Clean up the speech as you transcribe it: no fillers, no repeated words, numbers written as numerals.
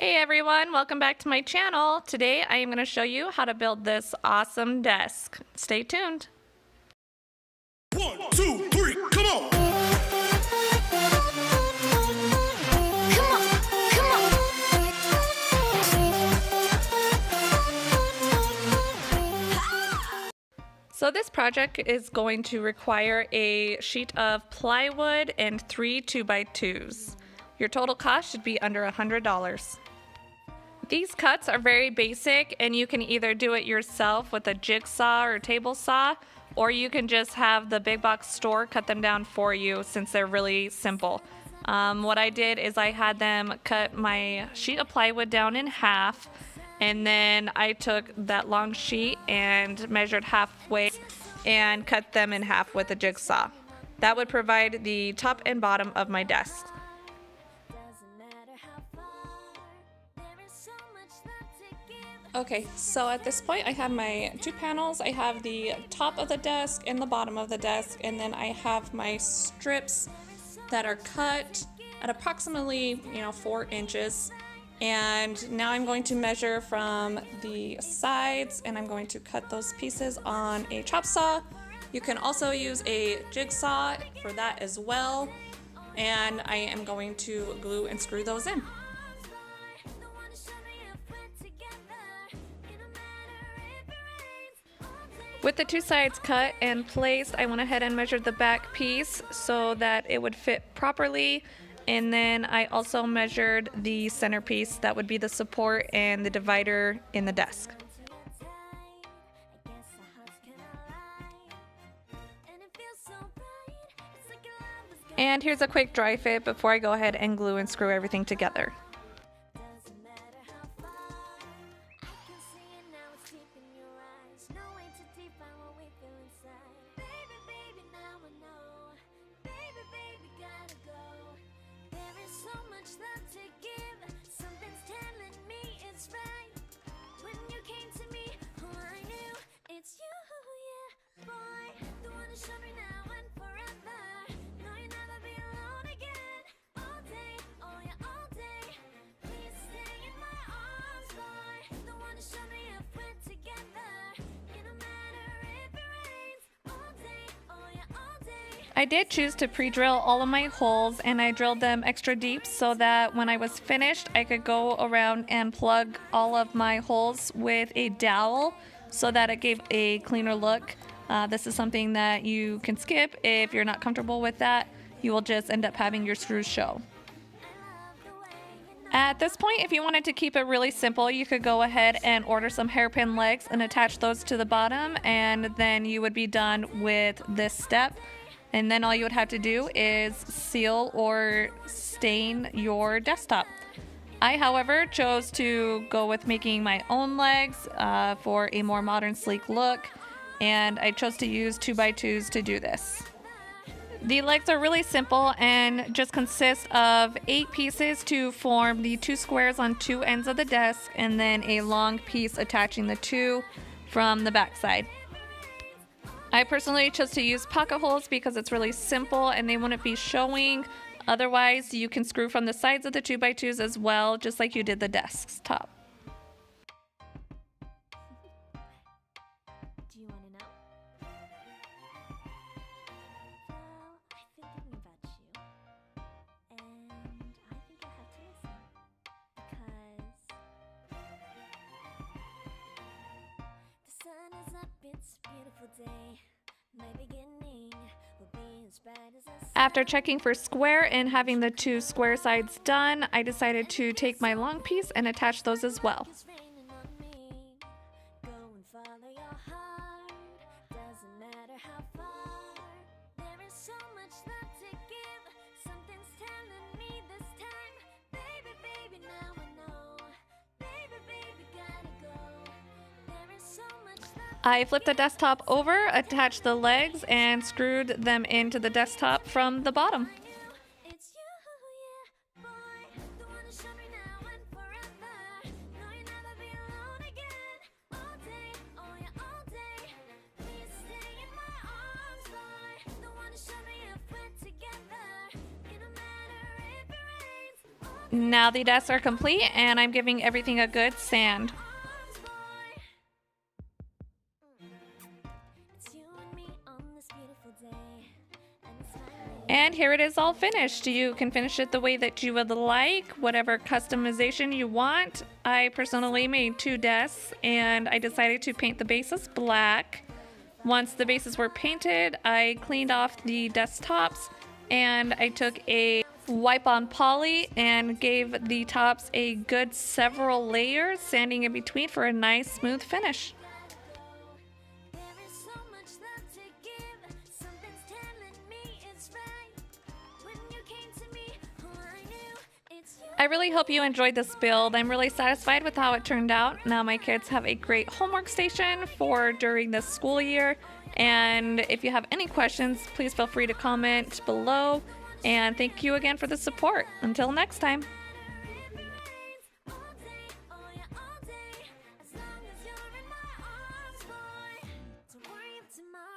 Hey everyone, welcome back to my channel. Today I am going to show you how to build this awesome desk. Stay tuned. 1, 2, 3, come on! So this project is going to require a sheet of plywood and 3 2x2s. Your total cost should be under $100. These cuts are very basic, and you can either do it yourself with a jigsaw or table saw, or you can just have the big box store cut them down for you since they're really simple. What I did is I had them cut my sheet of plywood down in half, and then I took that long sheet and measured halfway and cut them in half with a jigsaw. That would provide the top and bottom of my desk. Okay, so at this point I have my two panels. I have the top of the desk and the bottom of the desk, and then I have my strips that are cut at approximately 4 inches. And now I'm going to measure from the sides, and I'm going to cut those pieces on a chop saw. You can also use a jigsaw for that as well, and I am going to glue and screw those in. With the two sides cut and placed, I went ahead and measured the back piece so that it would fit properly. And then I also measured the centerpiece that would be the support and the divider in the desk. And here's a quick dry fit before I go ahead and glue and screw everything together. I did choose to pre-drill all of my holes, and I drilled them extra deep so that when I was finished I could go around and plug all of my holes with a dowel so that it gave a cleaner look. This is something that you can skip if you're not comfortable with that. You will just end up having your screws show. At this point, if you wanted to keep it really simple, you could go ahead and order some hairpin legs and attach those to the bottom, and then you would be done with this step. And then all you would have to do is seal or stain your desktop. I, however, chose to go with making my own legs for a more modern, sleek look, and I chose to use 2x2s to do this. The legs are really simple and just consist of 8 pieces to form the 2 squares on 2 ends of the desk, and then a long piece attaching the 2 from the back side. I personally chose to use pocket holes because it's really simple and they wouldn't be showing. Otherwise, you can screw from the sides of the 2x2s as well, just like you did the desk's top. Do you want to know? Well, I've been thinking about you, and I think I have to listen, because the sun is up, it's a beautiful day. My beginning will be as bright as the sun. After checking for square and having the 2 square sides done, I decided to take my long piece and attach those as well. It's raining on me. Go and follow your heart. Doesn't matter how far. There is so much love to give. Something's telling me this time. Baby, baby, now I know. Baby, baby, gotta go. There is so much love. I flipped the desktop over, attached the legs, and screwed them into the desktop from the bottom. It's you, yeah, boy. The one to show me now and forever. No, you'll never be alone again. All day, oh yeah, all day. Please stay in my arms, boy. The one to show me if we're together. It don't matter if it rains. Now the desks are complete and I'm giving everything a good sand. And here it is all finished. You can finish it the way that you would like, whatever customization you want. I personally made 2 desks and I decided to paint the bases black. Once the bases were painted, I cleaned off the desktops and I took a wipe-on poly and gave the tops a good several layers, sanding in between for a nice smooth finish. I really hope you enjoyed this build. I'm really satisfied with how it turned out. Now my kids have a great homework station for during this school year. And if you have any questions, please feel free to comment below. And thank you again for the support. Until next time.